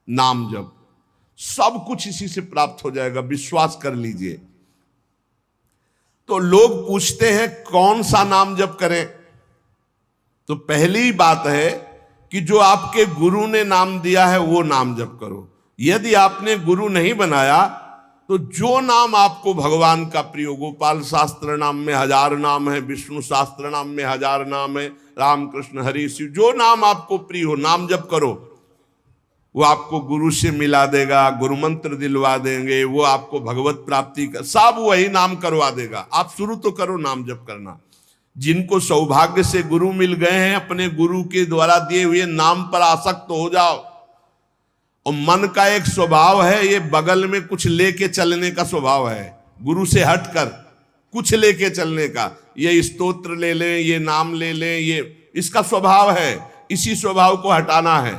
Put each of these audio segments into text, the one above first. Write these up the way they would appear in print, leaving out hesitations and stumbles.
नाम जप, सब कुछ इसी से प्राप्त हो जाएगा, विश्वास कर लीजिए। तो लोग पूछते हैं कौन सा नाम जप करें, तो पहली बात है कि जो आपके गुरु ने नाम दिया है वो नाम जप करो। यदि आपने गुरु नहीं बनाया तो जो नाम आपको भगवान का प्रिय हो, गोपाल शास्त्र नाम में 1000 नाम है, विष्णु शास्त्र नाम में 1000 नाम है, राम कृष्ण हरि शिव, जो नाम आपको प्रिय हो नाम जप करो। वो आपको गुरु से मिला देगा, गुरु मंत्र दिलवा देंगे, वो आपको भगवत प्राप्ति का सब वही नाम करवा देगा। आप शुरू तो करो नाम जप करना। जिनको सौभाग्य से गुरु मिल गए हैं, अपने गुरु के द्वारा दिए हुए नाम पर आसक्त हो जाओ। और मन का एक स्वभाव है, ये बगल में कुछ लेके चलने का स्वभाव है, गुरु से हटकर कुछ लेके चलने का। ये स्तोत्र ले लें, ये नाम ले लें, ये इसका स्वभाव है। इसी स्वभाव को हटाना है।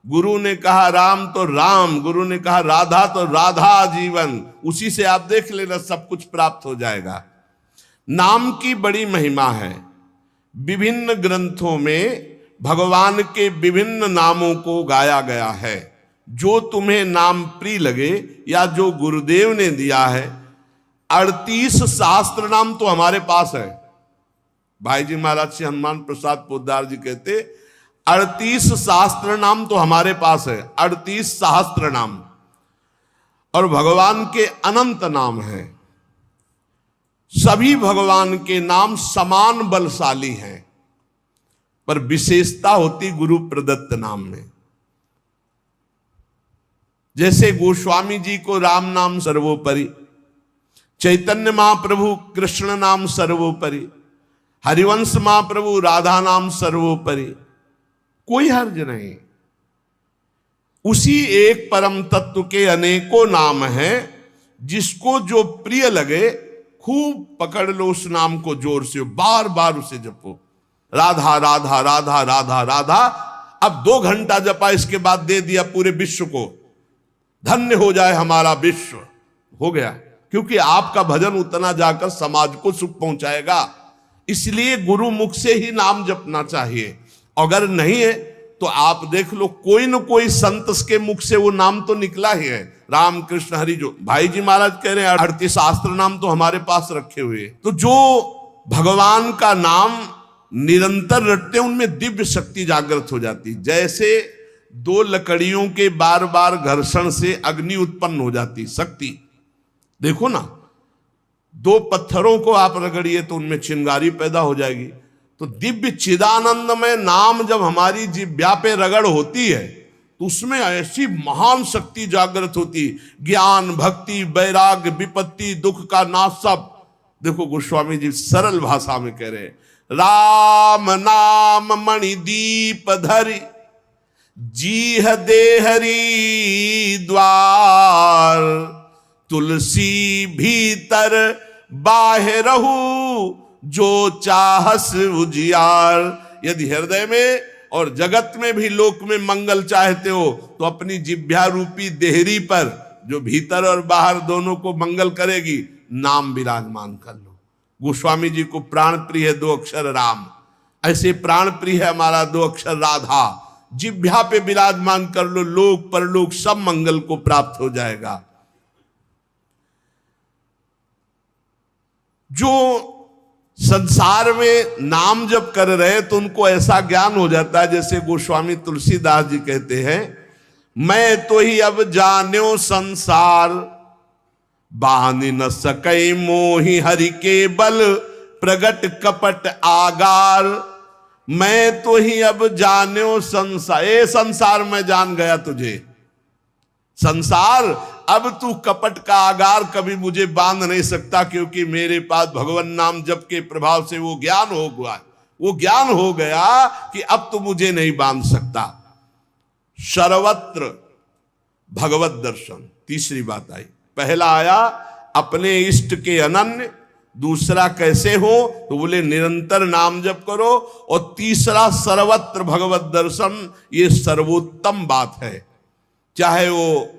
गुरु ने कहा राम तो राम, गुरु ने कहा राधा तो राधा जीवन, उसी से आप देख लेना सब कुछ प्राप्त हो जाएगा। नाम की बड़ी महिमा है। विभिन्न ग्रंथों में भगवान के विभिन्न नामों को गाया गया है। जो तुम्हें नाम प्रिय लगे या जो गुरुदेव ने दिया है, 38 शास्त्र नाम तो हमारे पास है। भाई जी महाराज श्री हनुमान प्रसाद पोद्दार जी कहते 38 शास्त्र नाम तो हमारे पास है, 38 सहस्त्र नाम। और भगवान के अनंत नाम हैं। सभी भगवान के नाम समान बलशाली हैं, पर विशेषता होती गुरु प्रदत्त नाम में। जैसे गोस्वामी जी को राम नाम सर्वोपरि, चैतन्य महाप्रभु कृष्ण नाम सर्वोपरि, हरिवंश महाप्रभु राधा नाम सर्वोपरि, कोई हर्ज नहीं। उसी एक परम तत्व के अनेकों नाम हैं, जिसको जो प्रिय लगे खूब पकड़ लो उस नाम को, जोर से बार बार उसे जपो। राधा राधा राधा राधा राधा, अब 2 घंटा जपा, इसके बाद दे दिया पूरे विश्व को, धन्य हो जाए हमारा विश्व, हो गया। क्योंकि आपका भजन उतना जाकर समाज को सुख पहुंचाएगा। इसलिए गुरु मुख से ही नाम जपना चाहिए। अगर नहीं है तो आप देख लो, कोई न कोई संत के मुख से वो नाम तो निकला ही है। राम कृष्ण हरि, जो भाई जी महाराज कह रहे हैं 38 शास्त्र नाम तो हमारे पास रखे हुए। तो जो भगवान का नाम निरंतर रटते उनमें दिव्य शक्ति जागृत हो जाती। जैसे 2 लकड़ियों के बार बार घर्षण से अग्नि उत्पन्न हो जाती शक्ति। देखो ना, 2 पत्थरों को आप रगड़िए तो उनमें चिंगारी पैदा हो जाएगी। तो दिव्य चिदानंद में नाम जब हमारी जिह्वा पे रगड़ होती है तो उसमें ऐसी महान शक्ति जागृत होती। ज्ञान भक्ति वैराग्य विपत्ति दुख का नाश सब। देखो गोस्वामी जी सरल भाषा में कह रहे हैं, राम नाम मणिदीप धरि, जीह देहरी द्वार, तुलसी भीतर बाहरहु, जो चाहस उजियार। यदि हृदय में और जगत में भी लोक में मंगल चाहते हो तो अपनी जिह्वा रूपी देहरी पर, जो भीतर और बाहर दोनों को मंगल करेगी, नाम विराजमान कर लो। गोस्वामी जी को प्राण प्रिय है 2 अक्षर राम, ऐसे प्राण प्रिय है हमारा 2 अक्षर राधा। जिह्वा पे विराजमान कर लो, लोक परलोक सब मंगल को प्राप्त हो जाएगा। जो संसार में नाम जप कर रहे तो उनको ऐसा ज्ञान हो जाता है, जैसे गोस्वामी तुलसीदास जी कहते हैं, मैं तो ही अब जान्यो संसार, बानी न सकई मोहि हरि के बल, प्रगट कपट आगार। मैं तो ही अब जान्यो संसार, ए संसार मैं जान गया तुझे। संसार अब तू कपट का आगार कभी मुझे बांध नहीं सकता, क्योंकि मेरे पास भगवान नाम जप के प्रभाव से वो ज्ञान हो गया, वो ज्ञान हो गया कि अब तू मुझे नहीं बांध सकता। सर्वत्र भगवत दर्शन, तीसरी बात आई। पहला आया अपने इष्ट के अनन्य, दूसरा कैसे हो तो बोले निरंतर नाम जप करो, और तीसरा सर्वत्र भगवत दर्शन। ये सर्वोत्तम बात है। चाहे वो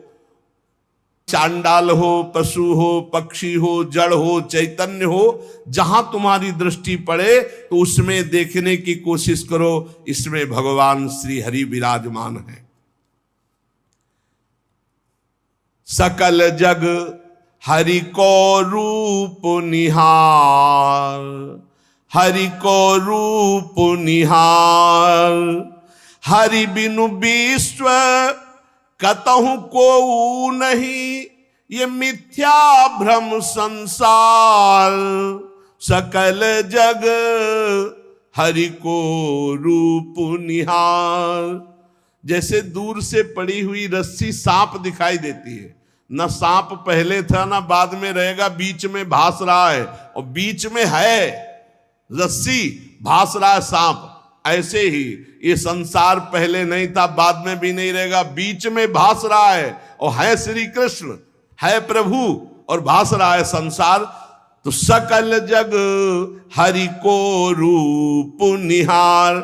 चांडाल हो, पशु हो, पक्षी हो, जड़ हो, चैतन्य हो, जहां तुम्हारी दृष्टि पड़े तो उसमें देखने की कोशिश करो, इसमें भगवान श्री हरि विराजमान है। सकल जग हरि को रूप निहार, हरि को रूप निहार। हरि बिनु विश्व कतहु को नहीं, ये मिथ्या भ्रम संसार। सकल जग हरि को रूप निहार। जैसे दूर से पड़ी हुई रस्सी सांप दिखाई देती है, न सांप पहले था ना बाद में रहेगा, बीच में भास रहा है, और बीच में है रस्सी, भास रहा है सांप। ऐसे ही ये संसार पहले नहीं था, बाद में भी नहीं रहेगा, बीच में भास रहा है, और है श्री कृष्ण, है प्रभु, और भास रहा है संसार। तो सकल जग हरि को रूप निहार।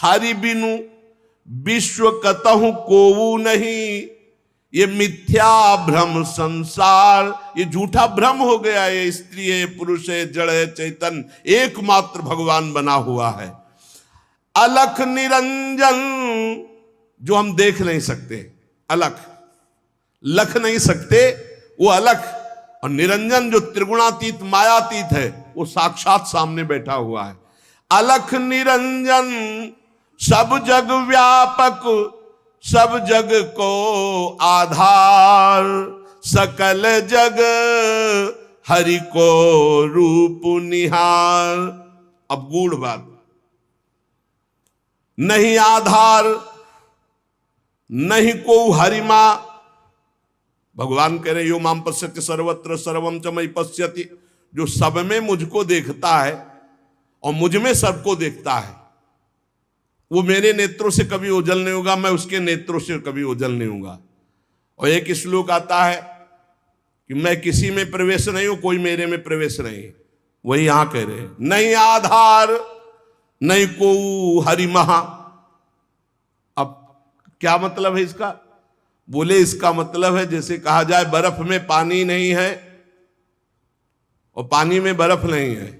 हरि बिनु विश्व कतहु कोऊ नहीं, ये मिथ्या भ्रम संसार। ये झूठा भ्रम हो गया, ये स्त्री है, पुरुष है, जड़ है, चैतन एकमात्र भगवान बना हुआ है। अलख निरंजन, जो हम देख नहीं सकते, अलख लख नहीं सकते, वो अलख। और निरंजन जो त्रिगुणातीत मायातीत है, वो साक्षात सामने बैठा हुआ है। अलख निरंजन सब जग व्यापक, सब जग को आधार। सकल जग हरि को रूप निहार। अब गूढ़ बात, नहीं आधार नहीं को हरिमा। भगवान कह रहे यो माम पश्यति सर्वत्र सर्वम च मयि पश्यति। जो सब में मुझको देखता है और मुझ में सबको देखता है, वो मेरे नेत्रों से कभी ओझल नहीं होगा, मैं उसके नेत्रों से कभी ओझल नहीं होगा। और एक श्लोक आता है कि मैं किसी में प्रवेश नहीं हूं, कोई मेरे में प्रवेश नहीं। वही यहां कह रहे हैं, नहीं आधार नहीं को हरि महा। अब क्या मतलब है इसका? बोले इसका मतलब है जैसे कहा जाए बर्फ में पानी नहीं है और पानी में बर्फ नहीं है,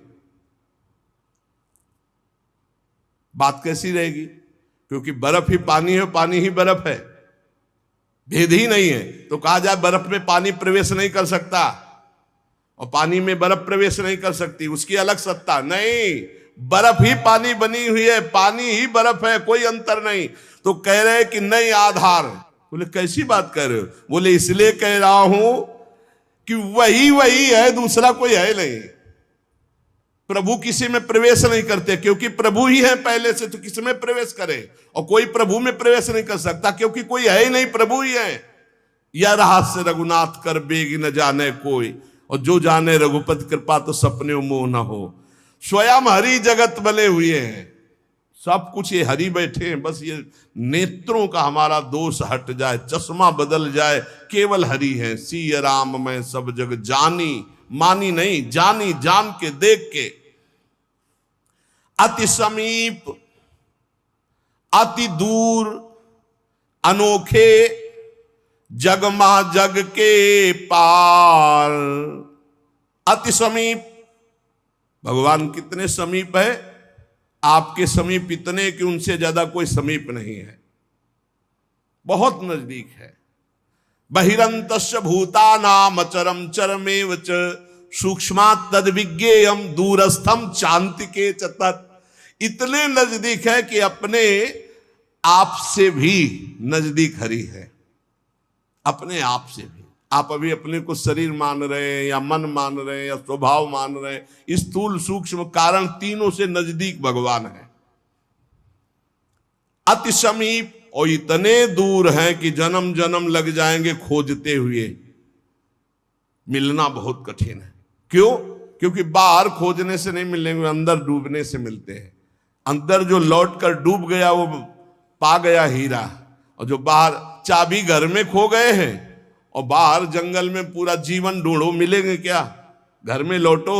बात कैसी रहेगी? क्योंकि बर्फ ही पानी है, पानी ही बर्फ है, भेद ही नहीं है। तो कहा जाए बर्फ में पानी प्रवेश नहीं कर सकता और पानी में बर्फ प्रवेश नहीं कर सकती, उसकी अलग सत्ता नहीं। बर्फ ही पानी बनी हुई है, पानी ही बर्फ है, कोई अंतर नहीं। तो कह रहे कि नहीं आधार। बोले कैसी बात कर रहे हो? बोले इसलिए कह रहा हूं कि वही वही है, दूसरा कोई है नहीं। प्रभु किसी में प्रवेश नहीं करते क्योंकि प्रभु ही है पहले से, तो किसी में प्रवेश करे? और कोई प्रभु में प्रवेश नहीं कर सकता क्योंकि कोई है ही नहीं, प्रभु ही है। यह रहस्य रघुनाथ कर बेगी न जाने कोई, और जो जाने रघुपति कृपा तो सपने मोह न हो। स्वयं हरि जगत बने हुए हैं, सब कुछ ये हरि बैठे हैं। बस ये नेत्रों का हमारा दोष हट जाए, चश्मा बदल जाए, केवल हरि है। सिय राम मैं सब जग जानी, मानी नहीं, जानी, जान के, देख के। अति समीप अति दूर अनोखे, जगमा जग के पार। अति समीप, भगवान कितने समीप है? आपके समीप इतने कि उनसे ज्यादा कोई समीप नहीं है, बहुत नजदीक है। बहिरंतस्य भूतानाम अचरम चरमेव च सूक्ष्मात् तद्विज्ञेयम दूरस्थम चान्तिके च तत्। इतने नजदीक है कि अपने आप से भी नजदीक हरि है, अपने आप से भी। आप अभी अपने को शरीर मान रहे हैं या मन मान रहे हैं या स्वभाव मान रहे हैं, स्थूल सूक्ष्म कारण तीनों से नजदीक भगवान है। अति समीप और इतने दूर हैं कि जन्म जन्म लग जाएंगे खोजते हुए, मिलना बहुत कठिन है। क्यों? क्योंकि बाहर खोजने से नहीं मिलेंगे, अंदर डूबने से मिलते हैं। अंदर जो लौट कर डूब गया वो पा गया हीरा, और जो बाहर चाबी घर में खो गए हैं और बाहर जंगल में पूरा जीवन ढूंढो, मिलेंगे क्या? घर में लौटो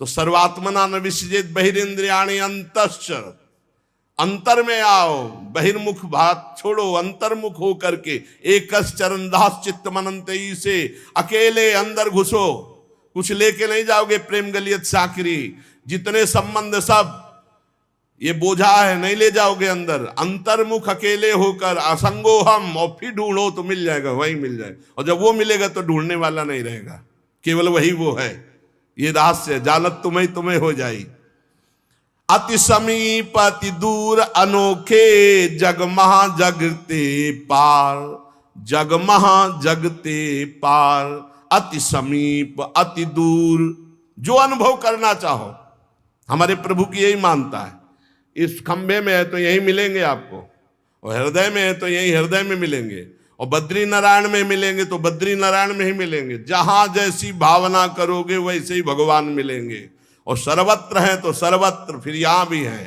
तो सर्वात्मना न विसृजेत बहिरिंद्रियाणि अंतश्चर। अंतर में आओ, बहिर्मुख बात छोड़ो, अंतर्मुख हो करके एकस चरणदास चित्त मनंतई से अकेले अंदर घुसो। कुछ लेके नहीं जाओगे, प्रेम गलियत साकरी, जितने संबंध सब ये बोझा है, नहीं ले जाओगे अंदर। अंतर्मुख अकेले होकर असंगो हम, और फिर ढूंढो तो मिल जाएगा, वही मिल जाएगा। और जब वो मिलेगा तो ढूंढने वाला नहीं रहेगा, केवल वही वो है। ये रहस्य जानत तुम्हें तुम्हें हो जाई। अति समीप अति दूर अनोखे, जग महा जगते पार, जग महा जगते पार। अति समीप अति दूर, जो अनुभव करना चाहो, हमारे प्रभु की यही मानता है। इस खंभे में है तो यही मिलेंगे आपको, और हृदय में है तो यही हृदय में मिलेंगे, और बद्री नारायण में मिलेंगे तो बद्री नारायण में ही मिलेंगे। जहां जैसी भावना करोगे वैसे ही भगवान मिलेंगे। और सर्वत्र है तो सर्वत्र, फिर यहां भी है।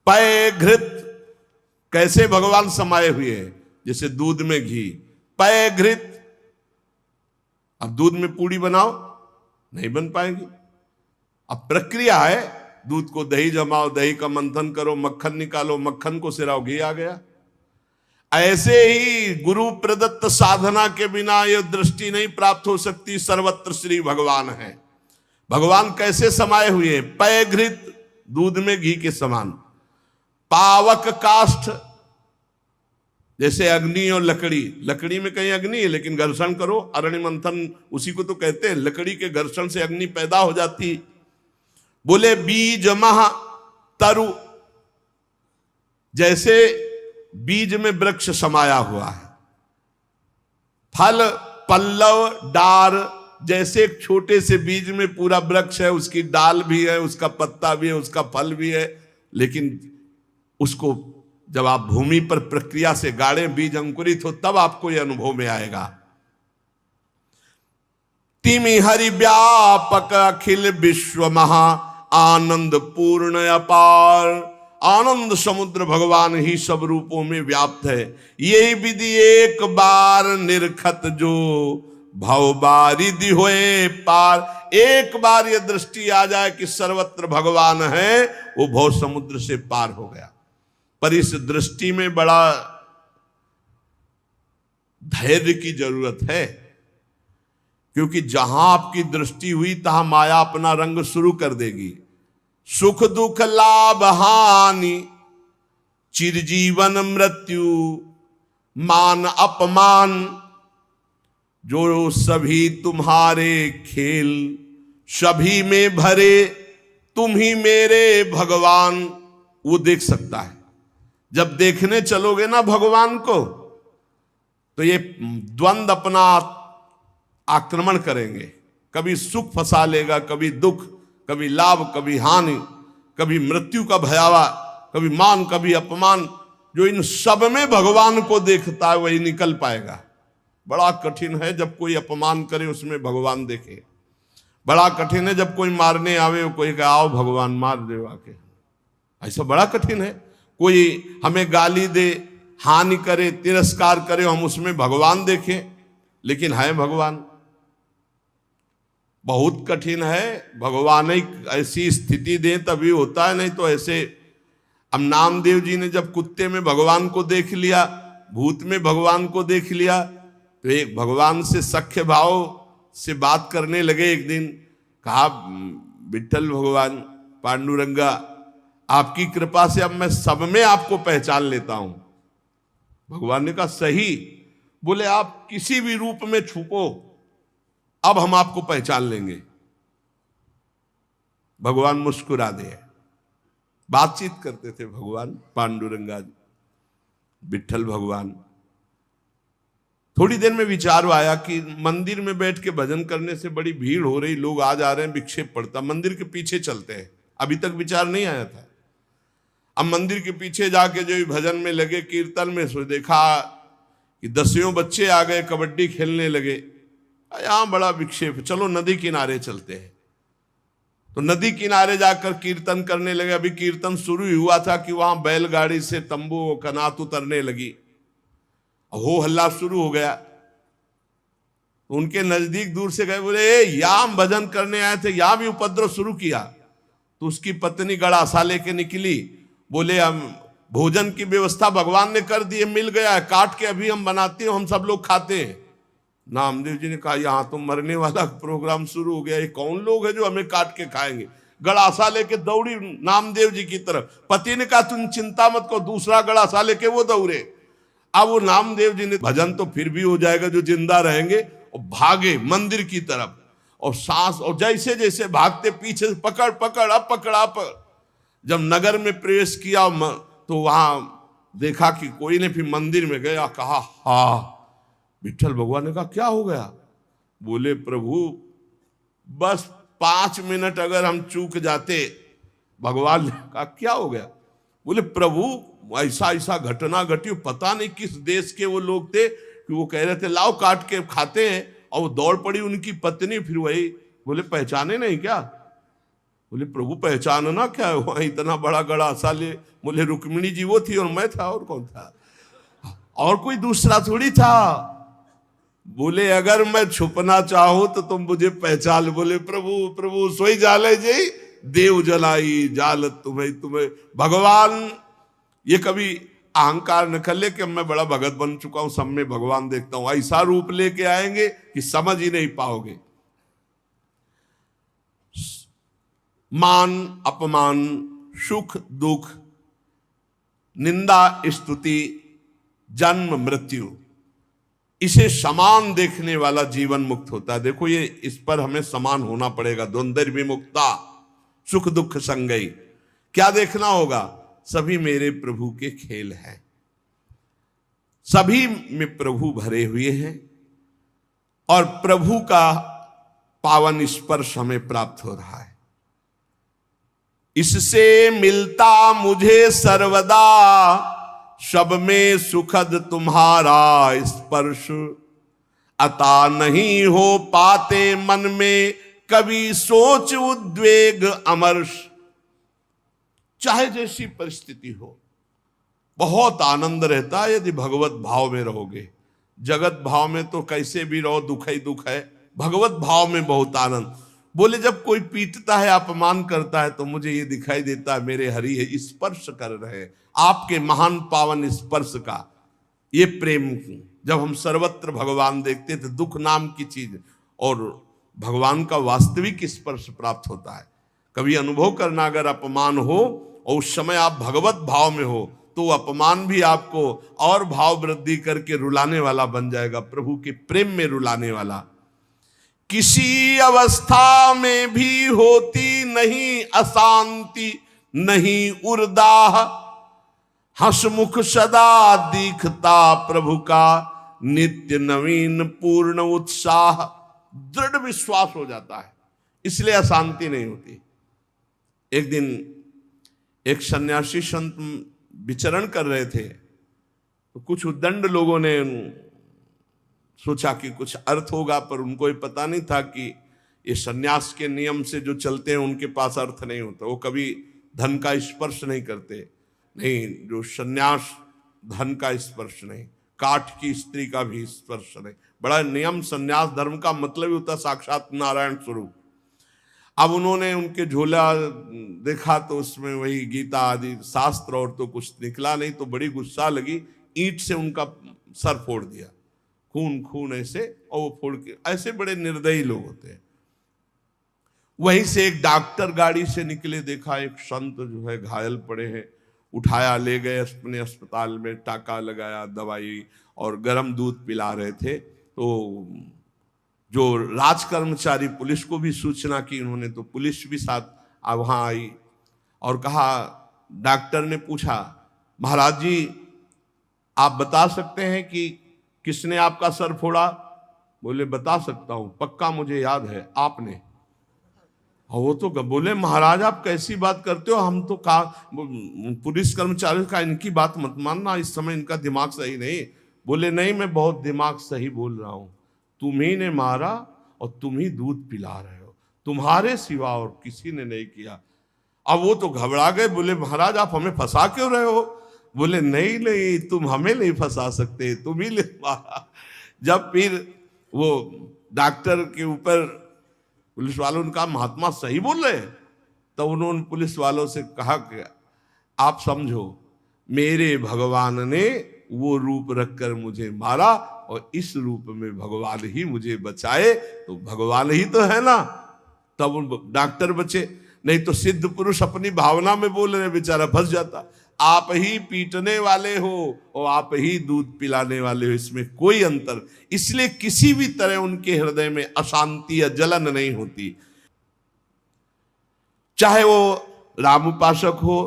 पय घृत, कैसे भगवान समाये हुए हैं, जैसे दूध में घी। पय घृत, अब दूध में पूड़ी बनाओ, नहीं बन पाएगी। अब प्रक्रिया है, दूध को दही जमाओ, दही का मंथन करो, मक्खन निकालो, मक्खन को सिराओ, घी आ गया। ऐसे ही गुरु प्रदत्त साधना के बिना यह दृष्टि नहीं प्राप्त हो सकती। सर्वत्र श्री भगवान है। भगवान कैसे समाये हुए हैं? पय घृत, दूध में घी के समान। पावक काष्ठ, जैसे अग्नि और लकड़ी। लकड़ी में कहीं अग्नि है, लेकिन घर्षण करो, अरण्य मंथन उसी को तो कहते हैं। लकड़ी के घर्षण से अग्नि पैदा हो जाती। बोले बीज महा तरु, जैसे बीज में वृक्ष समाया हुआ है। फल पल्लव डार, जैसे एक छोटे से बीज में पूरा वृक्ष है, उसकी डाल भी है, उसका पत्ता भी है, उसका फल भी है। लेकिन उसको जब आप भूमि पर प्रक्रिया से गाड़े, बीज अंकुरित हो, तब आपको यह अनुभव में आएगा। तिमि हरि व्यापक अखिल विश्व महा, आनंद पूर्ण अपार। आनंद समुद्र भगवान ही सब रूपों में व्याप्त है। यही विधि एक बार निरखत जो, भव बारिधि होए पार। एक बार यह दृष्टि आ जाए कि सर्वत्र भगवान है, वो भव समुद्र से पार हो गया। पर इस दृष्टि में बड़ा धैर्य की जरूरत है, क्योंकि जहां आपकी दृष्टि हुई तहां माया अपना रंग शुरू कर देगी। सुख दुख लाभ हानि, चिरजीवन मृत्यु, मान अपमान, जो सभी तुम्हारे खेल, सभी में भरे तुम ही मेरे भगवान। वो देख सकता है। जब देखने चलोगे ना भगवान को, तो ये द्वंद अपना आक्रमण करेंगे। कभी सुख फंसा लेगा, कभी दुख, कभी लाभ, कभी हानि, कभी मृत्यु का भयावा, कभी मान, कभी अपमान। जो इन सब में भगवान को देखता है वही निकल पाएगा। बड़ा कठिन है जब कोई अपमान करे उसमें भगवान देखे। बड़ा कठिन है जब कोई मारने आवे, कोई कहे आओ भगवान मार दे आके। ऐसा बड़ा कठिन है। कोई हमें गाली दे, हानि करे, तिरस्कार करे, हम उसमें भगवान देखें, लेकिन है भगवान। बहुत कठिन है। भगवान ही ऐसी स्थिति दे तभी होता है, नहीं तो ऐसे। अब नामदेव जी ने जब कुत्ते में भगवान को देख लिया, भूत में भगवान को देख लिया, तो एक भगवान से सख्य भाव से बात करने लगे। एक दिन कहा, विठ्ठल भगवान, पांडुरंगा, आपकी कृपा से अब मैं सब में आपको पहचान लेता हूं। भगवान ने कहा सही। बोले आप किसी भी रूप में छुपो, अब हम आपको पहचान लेंगे। भगवान मुस्कुरा दे। बातचीत करते थे भगवान पांडुरंगा जी, विठ्ठल भगवान। थोड़ी देर में विचार आया कि मंदिर में बैठ के भजन करने से बड़ी भीड़ हो रही, लोग आ जा रहे हैं, विक्षेप पड़ता, मंदिर के पीछे चलते हैं। अभी तक विचार नहीं आया था। अब मंदिर के पीछे जाके जो भजन में लगे, कीर्तन में, सो देखा कि 10 बच्चे आ गए, कबड्डी खेलने लगे। यहां बड़ा विक्षेप, चलो नदी किनारे चलते हैं। तो नदी किनारे जाकर कीर्तन करने लगे। अभी कीर्तन शुरू ही हुआ था कि वहां बैलगाड़ी से तंबू कनात उतरने लगी, हो हल्ला शुरू हो गया। तो उनके नजदीक दूर से गए, बोले यहां भजन करने आए थे, यहां भी उपद्रव शुरू किया। तो उसकी पत्नी गड़ासा लेके निकली। बोले हम भोजन की व्यवस्था भगवान ने कर दी है, मिल गया है, काट के अभी हम बनाते हैं, हम सब लोग खाते हैं। नामदेव जी ने कहा यहां तो मरने वाला प्रोग्राम शुरू हो गया, ये कौन लोग है जो हमें काट के खाएंगे। गड़ासा लेके दौड़ी नामदेव जी की तरफ। पति ने कहा तुम चिंता मत करो, दूसरा गड़ासा लेके वो दौड़े। अब वो नामदेव जी ने भजन तो फिर भी हो जाएगा जो जिंदा रहेंगे, और भागे मंदिर की तरफ। और सांस, और जैसे जैसे भागते पीछे से पकड़ पकड़ अब पकड़ा पकड़। जब नगर में प्रवेश किया तो वहां देखा कि कोई ने, फिर मंदिर में गया, कहा हाँ। विठल भगवान ने कहा क्या हो गया? बोले प्रभु बस 5 मिनट अगर हम चूक जाते। भगवान ने कहा क्या हो गया? बोले प्रभु ऐसा ऐसा घटना घटी, पता नहीं किस देश के वो लोग थे कि वो कह रहे थे लाओ काट के खाते हैं, और वो दौड़ पड़ी उनकी पत्नी। फिर वही बोले पहचाने नहीं क्या? बोले प्रभु पहचानना क्या है, वहां इतना बड़ा गड़ासा ले। बोले रुक्मिणी जी वो थी और मैं था, और कौन था? और कोई दूसरा थोड़ी था। बोले अगर मैं छुपना चाहूं तो तुम मुझे पहचान। बोले प्रभु प्रभु सोई जाले जी देव जलाई जाल तुम्हें तुम्हें। भगवान ये कभी अहंकार न कर ले कि मैं बड़ा भगत बन चुका हूं, सब में भगवान देखता हूं। ऐसा रूप लेके आएंगे कि समझ ही नहीं पाओगे। मान अपमान, सुख दुख, निंदा स्तुति, जन्म मृत्यु, इसे समान देखने वाला जीवन मुक्त होता है। देखो ये इस पर हमें समान होना पड़ेगा। द्वंद्व विमुक्ता, सुख दुख संगई। क्या देखना होगा? सभी मेरे प्रभु के खेल हैं, सभी में प्रभु भरे हुए हैं, और प्रभु का पावन स्पर्श हमें प्राप्त हो रहा है। इससे मिलता मुझे सर्वदा, सब में सुखद तुम्हारा स्पर्श। अता नहीं हो पाते मन में कभी सोच उद्वेग अमर्ष। चाहे जैसी परिस्थिति हो, बहुत आनंद रहता है यदि भगवत भाव में रहोगे। जगत भाव में तो कैसे भी रहो दुख ही दुख है, भगवत भाव में बहुत आनंद। बोले जब कोई पीटता है, अपमान करता है, तो मुझे ये दिखाई देता है मेरे हरि है स्पर्श कर रहे हैं, आपके महान पावन स्पर्श का ये प्रेम। जब हम सर्वत्र भगवान देखते थे, दुख नाम की चीज और भगवान का वास्तविक स्पर्श प्राप्त होता है। कभी अनुभव करना, अगर अपमान हो और उस समय आप भगवत भाव में हो, तो अपमान भी आपको और भाव वृद्धि करके रुलाने वाला बन जाएगा, प्रभु के प्रेम में रुलाने वाला। किसी अवस्था में भी होती नहीं अशांति, नहीं उर्दाह, हंसमुख सदा दिखता प्रभु का, नित्य नवीन पूर्ण उत्साह। दृढ़ विश्वास हो जाता है, इसलिए अशांति नहीं होती। एक दिन एक सन्यासी संत विचरण कर रहे थे, तो कुछ उद्दंड लोगों ने सोचा कि कुछ अर्थ होगा, पर उनको ये पता नहीं था कि ये सन्यास के नियम से जो चलते हैं उनके पास अर्थ नहीं होता। वो कभी धन का स्पर्श नहीं करते, नहीं, जो सन्यास धन का स्पर्श नहीं, काठ की स्त्री का भी स्पर्श नहीं। बड़ा नियम, सन्यास धर्म का मतलब ही होता साक्षात नारायण स्वरूप। अब उन्होंने उनके झोला देखा तो उसमें वही गीता आदि शास्त्र और तो कुछ निकला नहीं, तो बड़ी गुस्सा लगी, ईंट से उनका सर फोड़ दिया, खून खून ऐसे, और वो फोड़ के, ऐसे बड़े निर्दयी लोग होते हैं। वहीं से एक डॉक्टर गाड़ी से निकले, देखा एक संत जो है घायल पड़े हैं, उठाया ले गए अपने अस्पताल में, टाका लगाया, दवाई और गर्म दूध पिला रहे थे। तो जो राज कर्मचारी पुलिस को भी सूचना की उन्होंने, तो पुलिस भी साथ वहां आई और कहा, डॉक्टर ने पूछा महाराज जी आप बता सकते हैं कि किसने आपका सर फोड़ा? बोले बता सकता हूं, पक्का मुझे याद है आपने। और वो तो बोले महाराज आप कैसी बात करते हो, हम तो पुलिस कर्मचारी का इनकी बात मत मानना, इस समय इनका दिमाग सही नहीं। बोले नहीं, मैं बहुत दिमाग सही बोल रहा हूं, तुम्ही ने मारा और तुम ही दूध पिला रहे हो, तुम्हारे सिवा और किसी ने नहीं किया। अब वो तो घबरा गए, बोले महाराज आप हमें फंसा क्यों रहे हो? बोले नहीं नहीं, तुम हमें नहीं फंसा सकते, तुम ही ले मारा। जब फिर वो डॉक्टर के ऊपर पुलिस वालों ने कहा महात्मा सही बोल रहे, तो उन्होंने पुलिस वालों से कहा कि आप समझो मेरे भगवान ने वो रूप रखकर मुझे मारा और इस रूप में भगवान ही मुझे बचाए, तो भगवान ही तो है ना। तब डॉक्टर बचे। नहीं तो सिद्ध पुरुष अपनी भावना में बोल रहे, बेचारा फंस जाता। आप ही पीटने वाले हो और आप ही दूध पिलाने वाले हो, इसमें कोई अंतर। इसलिए किसी भी तरह उनके हृदय में अशांति या जलन नहीं होती। चाहे वो राम उपासक हो,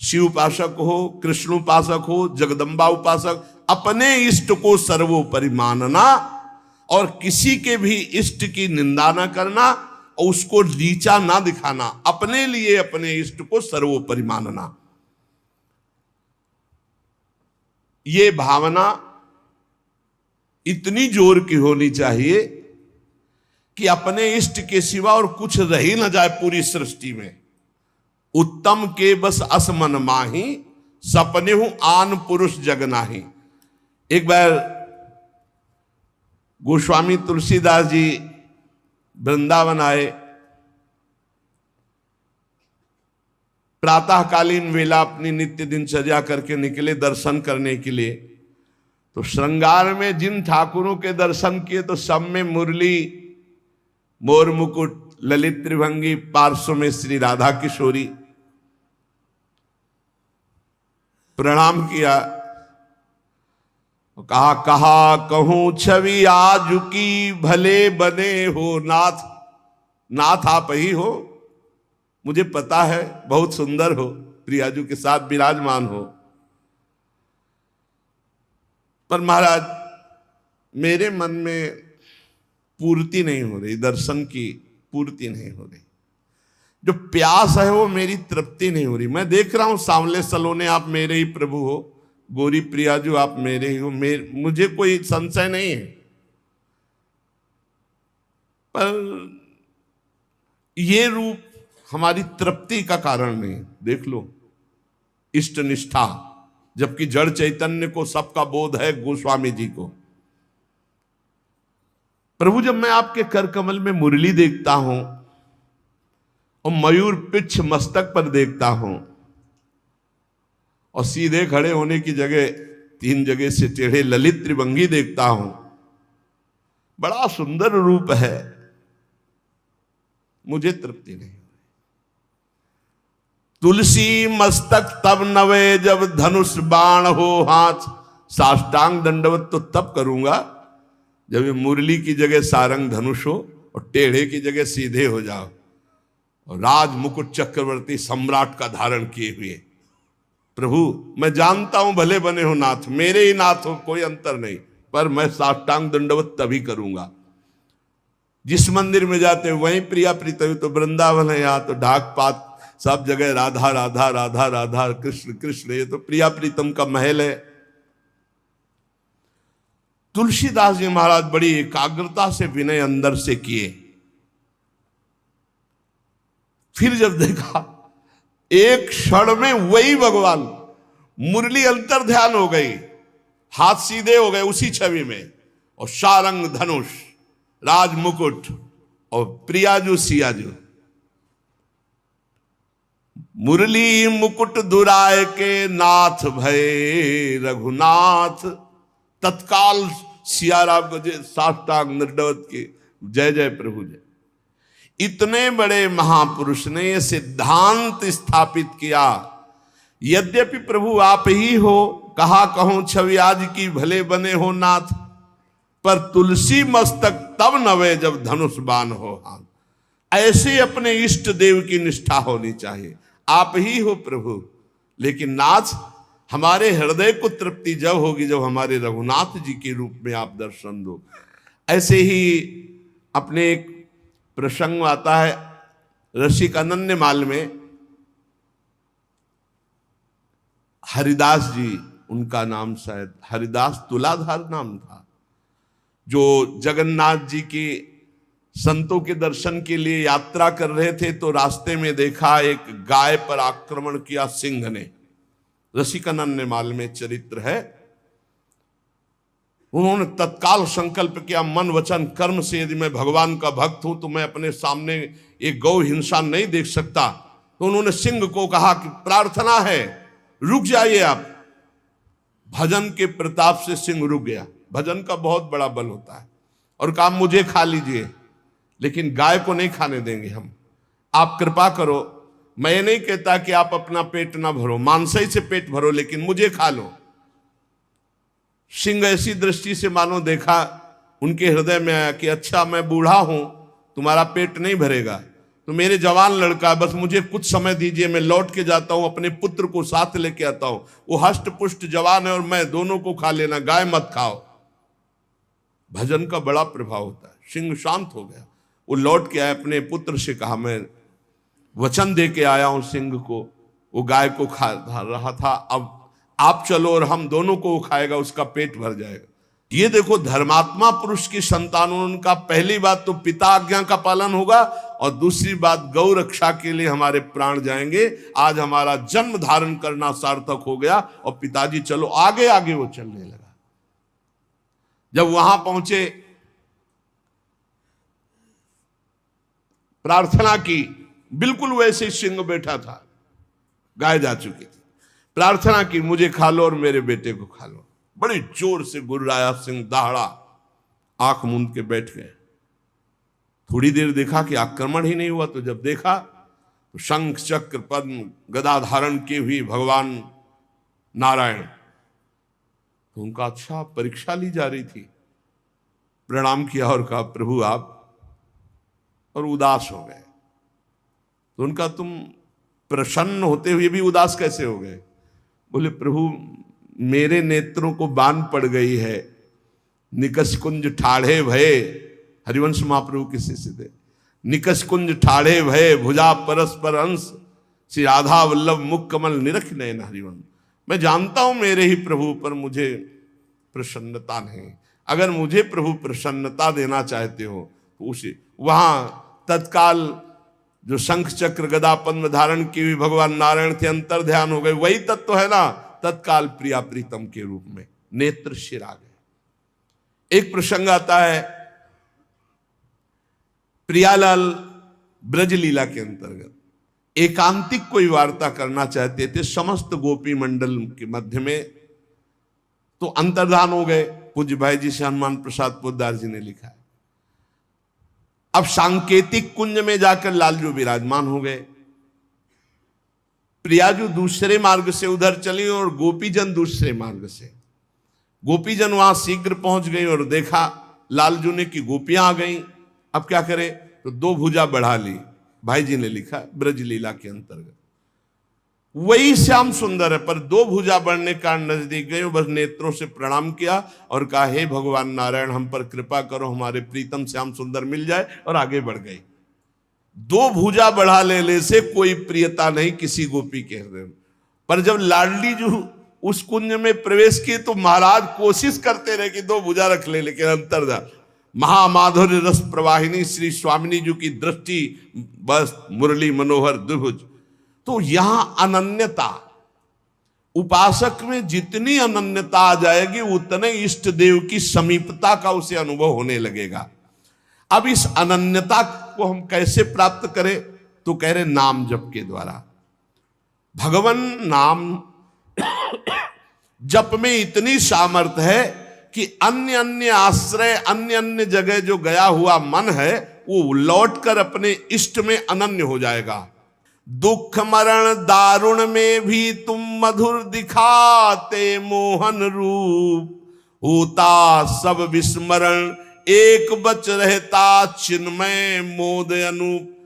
शिव उपासक हो, कृष्ण उपासक हो, जगदम्बा उपासक, अपने इष्ट को सर्वोपरि मानना और किसी के भी इष्ट की निंदा न करना और उसको नीचा ना दिखाना, अपने लिए अपने इष्ट को सर्वोपरि मानना, ये भावना इतनी जोर की होनी चाहिए कि अपने इष्ट के सिवा और कुछ रह ही न जाए पूरी सृष्टि में। उत्तम के बस असमन माही, सपने हूं आन पुरुष जग नाही। एक बार गोस्वामी तुलसीदास जी वृंदावन आए, प्रातःकालीन वेला अपनी नित्य दिनचर्या करके निकले दर्शन करने के लिए। तो श्रृंगार में जिन ठाकुरों के दर्शन किए तो सब में मुरली, मोर मुकुट, ललित त्रिभंगी, पार्श्व में श्री राधा किशोरी। प्रणाम किया, कहा कहा कहूं छवि आज की, भले बने हो नाथ। नाथ आप ही हो, मुझे पता है बहुत सुंदर हो, प्रियाजू के साथ विराजमान हो, पर महाराज मेरे मन में पूर्ति नहीं हो रही, दर्शन की पूर्ति नहीं हो रही। जो प्यास है वो मेरी तृप्ति नहीं हो रही। मैं देख रहा हूं सांवले सलोने आप मेरे ही प्रभु हो, गोरी प्रियाजू आप मेरे ही हो, मुझे कोई संशय नहीं है, पर ये रूप हमारी तृप्ति का कारण नहीं। देख लो इष्ट निष्ठा, जबकि जड़ चैतन्य को सबका बोध है, गोस्वामी जी को। प्रभु जब मैं आपके कर कमल में मुरली देखता हूं और मयूर पिच्छ मस्तक पर देखता हूं और सीधे खड़े होने की जगह 3 जगह से टेढ़े ललित त्रिभंगी देखता हूं, बड़ा सुंदर रूप है, मुझे तृप्ति नहीं। तुलसी मस्तक तब नवे जब धनुष बाण हो हाथ, साष्टांग दंडवत तो तब करूंगा जब ये मुरली की जगह सारंग धनुष हो और टेढ़े की जगह सीधे हो जाओ और राज मुकुट चक्रवर्ती सम्राट का धारण किए हुए। प्रभु मैं जानता हूं भले बने हो नाथ, मेरे ही नाथ हो, कोई अंतर नहीं, पर मैं साष्टांग दंडवत तभी करूंगा। जिस मंदिर में जाते हैं वहीं प्रिया प्रीतम, तो वृंदावन है, यहाँ तो ढाक पात सब जगह राधा राधा राधा राधा, कृष्ण कृष्ण, ये तो प्रिया प्रीतम का महल है। तुलसीदास जी महाराज बड़ी एकाग्रता से विनय अंदर से किए। फिर जब देखा एक क्षण में वही भगवान, मुरली अंतर ध्यान हो गई, हाथ सीधे हो गए उसी छवि में, और सारंग धनुष, राज मुकुट और प्रियाजू सियाजू। मुरली मुकुट दुराय के नाथ भय रघुनाथ, तत्काल सियाराम को साष्टांग दंडवत की जय जय प्रभु जय। इतने बड़े महापुरुष ने यह सिद्धांत स्थापित किया, यद्यपि प्रभु आप ही हो, कहा कहूं छवि आज की, भले बने हो नाथ, पर तुलसी मस्तक तब नवे जब धनुष बाण हो हाथ। ऐसे अपने इष्ट देव की निष्ठा होनी चाहिए। आप ही हो प्रभु, लेकिन नाथ हमारे हृदय को तृप्ति जब होगी जब हमारे रघुनाथ जी के रूप में आप दर्शन दो। ऐसे ही अपने एक प्रसंग आता है रसिक अनन्यमाल में, हरिदास जी उनका नाम, शायद हरिदास तुलाधार नाम था, जो जगन्नाथ जी की संतों के दर्शन के लिए यात्रा कर रहे थे, तो रास्ते में देखा एक गाय पर आक्रमण किया सिंह ने। रसिकानंद में चरित्र है। उन्होंने तत्काल संकल्प किया, मन वचन कर्म से यदि मैं भगवान का भक्त हूं तो मैं अपने सामने एक गौ हिंसा नहीं देख सकता। तो उन्होंने सिंह को कहा कि प्रार्थना है रुक जाइए आप। भजन के प्रताप से सिंह रुक गया। भजन का बहुत बड़ा बल होता है। और कहा मुझे खा लीजिए, लेकिन गाय को नहीं खाने देंगे हम। आप कृपा करो, मैं ये नहीं कहता कि आप अपना पेट ना भरो, मांस ही से पेट भरो, लेकिन मुझे खा लो। सिंह ऐसी दृष्टि से मानो देखा, उनके हृदय में आया कि अच्छा मैं बूढ़ा हूं, तुम्हारा पेट नहीं भरेगा, तो मेरे जवान लड़का, बस मुझे कुछ समय दीजिए, मैं लौट के जाता हूं, अपने पुत्र को साथ लेके आता हूं, वो हष्ट पुष्ट जवान है और मैं, दोनों को खा लेना, गाय मत खाओ। भजन का बड़ा प्रभाव होता है। सिंह शांत हो गया, वो लौट के आया, अपने पुत्र से कहा मैं वचन दे के आया हूं सिंह को, वो गाय को खा रहा था, अब आप चलो और हम दोनों को वो खाएगा, उसका पेट भर जाएगा। ये देखो, धर्मात्मा पुरुष की संतान, उनका पहली बात तो पिता आज्ञा का पालन होगा, और दूसरी बात गौ रक्षा के लिए हमारे प्राण जाएंगे। आज हमारा जन्म धारण करना सार्थक हो गया, और पिताजी चलो, आगे आगे वो चलने लगा। जब वहां पहुंचे, प्रार्थना की, बिल्कुल वैसे सिंह बैठा था, गाय जा चुकी थी, प्रार्थना की मुझे खा लो और मेरे बेटे को खा लो। बड़ी जोर से गुर्राया सिंह, दहाड़ा, आंख मूंद के बैठ गए। थोड़ी देर देखा कि आक्रमण ही नहीं हुआ, तो जब देखा तो शंख चक्र पद्म गदा धारण की हुई भगवान नारायण, तो उनका अच्छा परीक्षा ली जा रही थी। प्रणाम किया और कहा प्रभु आप, और उदास हो गए। तो उनका तुम प्रसन्न होते हुए भी उदास कैसे हो गए? बोले प्रभु मेरे नेत्रों को बान पड़ गई है, निकस कुंज ठाढ़े भये, हरिवंश महाप्रभु के शिष्य थे, निकस कुंज ठाढ़े भये भुजा परस्पर अंश, श्री राधा वल्लभ मुख कमल निरख नयन हरिवंश। मैं जानता हूं मेरे ही प्रभु पर मुझे प्रसन्नता नहीं, अगर मुझे प्रभु प्रसन्नता देना चाहते हो तो उसे, वहां तत्काल जो शंख चक्र गदा पद्म धारण की हुई भगवान नारायण थे, अंतर ध्यान हो गए, वही तत्व है ना, तत्काल प्रिया प्रीतम के रूप में नेत्र शिर आ गए। एक प्रसंग आता है प्रियालाल ब्रज लीला के अंतर्गत, एकांतिक कोई वार्ता करना चाहते थे समस्त गोपी मंडल के मध्य में, तो अंतर्धान हो गए। पूज्य भाई जी से हनुमान प्रसाद पोद्दार जी ने लिखा है। अब सांकेतिक कुंज में जाकर लालजू विराजमान हो गए, प्रियाजू दूसरे मार्ग से उधर चली और गोपीजन दूसरे मार्ग से। गोपीजन वहां शीघ्र पहुंच गई और देखा लालजू ने कि गोपियां आ गई, अब क्या करे, तो दो भुजा बढ़ा ली। भाई जी ने लिखा ब्रज लीला के अंतर्गत, वही श्याम सुंदर है, पर दो भुजा बढ़ने का नजदीक गए, बस नेत्रों से प्रणाम किया और कहा हे भगवान नारायण हम पर कृपा करो, हमारे प्रीतम श्याम सुंदर मिल जाए, और आगे बढ़ गई। दो भुजा बढ़ा लेने से कोई प्रियता नहीं किसी गोपी के हृदय में, पर जब लाडली जो उस कुंज में प्रवेश की तो महाराज कोशिश करते रहे कि दो भुजा रख ले, लेकिन अंतर्धान महामाधुर्य रस प्रवाहिनी श्री स्वामिनी जी की दृष्टि, बस मुरली मनोहर द्विभुज। तो यहां अनन्यता, उपासक में जितनी अनन्यता आ जाएगी उतने इष्ट देव की समीपता का उसे अनुभव होने लगेगा। अब इस अनन्यता को हम कैसे प्राप्त करें, तो कह रहे नाम जप के द्वारा। भगवान नाम जप में इतनी सामर्थ्य है कि अन्य अन्य आश्रय, अन्य अन्य जगह जो गया हुआ मन है वो लौटकर अपने इष्ट में अनन्य हो जाएगा। दुख मरण दारुण में भी तुम मधुर दिखाते मोहन रूप, होता सब विस्मरण एक बच रहता चिन्मय मोद अनूप।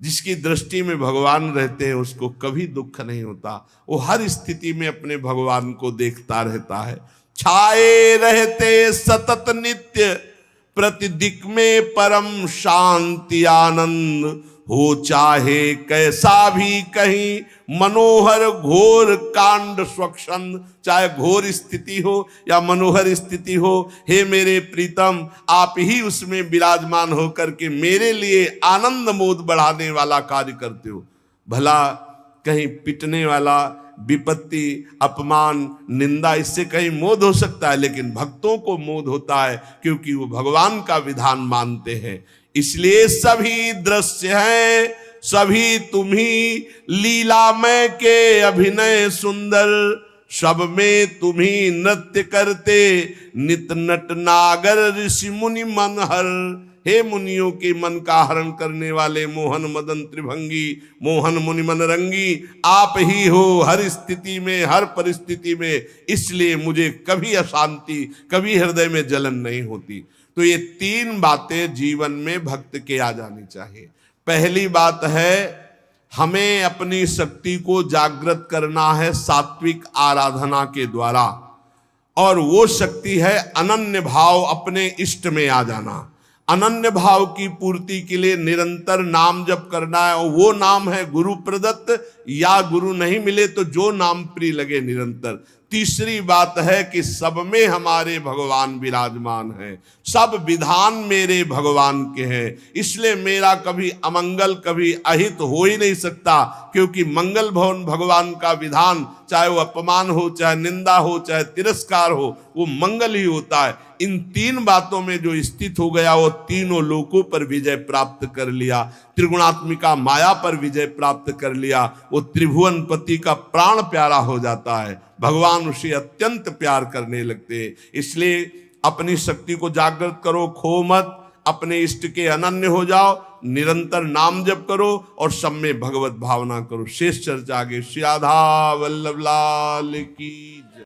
जिसकी दृष्टि में भगवान रहते हैं उसको कभी दुख नहीं होता, वो हर स्थिति में अपने भगवान को देखता रहता है। छाए रहते सतत नित्य प्रतिदिक में परम शांति आनंद, हो चाहे कैसा भी कहीं मनोहर घोर कांड स्वच्छंद। चाहे घोर स्थिति हो या मनोहर स्थिति हो, हे मेरे प्रीतम आप ही उसमें विराजमान होकर के मेरे लिए आनंद मोद बढ़ाने वाला कार्य करते हो। भला कहीं पिटने वाला, विपत्ति, अपमान, निंदा, इससे कहीं मोद हो सकता है, लेकिन भक्तों को मोद होता है क्योंकि वो भगवान का विधान मानते हैं। इसलिए सभी दृश्य हैं, सभी तुम्ही लीलामय के अभिनय सुंदर, सब में तुम्ही नृत्य करते नित नट नागर ऋषि मुनि मनहर। हे मुनियों के मन का हरण करने वाले मोहन मदन त्रिभंगी, मोहन मुनि मन रंगी, आप ही हो हर स्थिति में, हर परिस्थिति में, इसलिए मुझे कभी अशांति, कभी हृदय में जलन नहीं होती। तो ये 3 बातें जीवन में भक्त के आ जानी चाहिए। पहली बात है, हमें अपनी शक्ति को जागृत करना है सात्विक आराधना के द्वारा, और वो शक्ति है अनन्य भाव, अपने इष्ट में आ जाना। अनन्य भाव की पूर्ति के लिए निरंतर नाम जप करना है, और वो नाम है गुरु प्रदत्त, या गुरु नहीं मिले तो जो नाम प्रिय लगे निरंतर। तीसरी बात है कि सब में हमारे भगवान विराजमान हैं, सब विधान मेरे भगवान के हैं, इसलिए मेरा कभी अमंगल, कभी अहित हो ही नहीं सकता, क्योंकि मंगल भवन भगवान का विधान, चाहे वो अपमान हो, चाहे निंदा हो, चाहे तिरस्कार हो, वो मंगल ही होता है। इन 3 बातों में जो स्थित हो गया, वो तीनों लोकों पर विजय प्राप्त कर लिया, त्रिगुणात्मिका माया पर विजय प्राप्त कर लिया, वो त्रिभुवन पति का प्राण प्यारा हो जाता है, भगवान उसे अत्यंत प्यार करने लगते हैं। इसलिए अपनी शक्ति को जागृत करो, खो मत, अपने इष्ट के अनन्य हो जाओ, निरंतर नाम जप करो और सब में भगवत भावना करो। शेष चर्चा आगे। श्री राधा वल्लभ लाल की जय।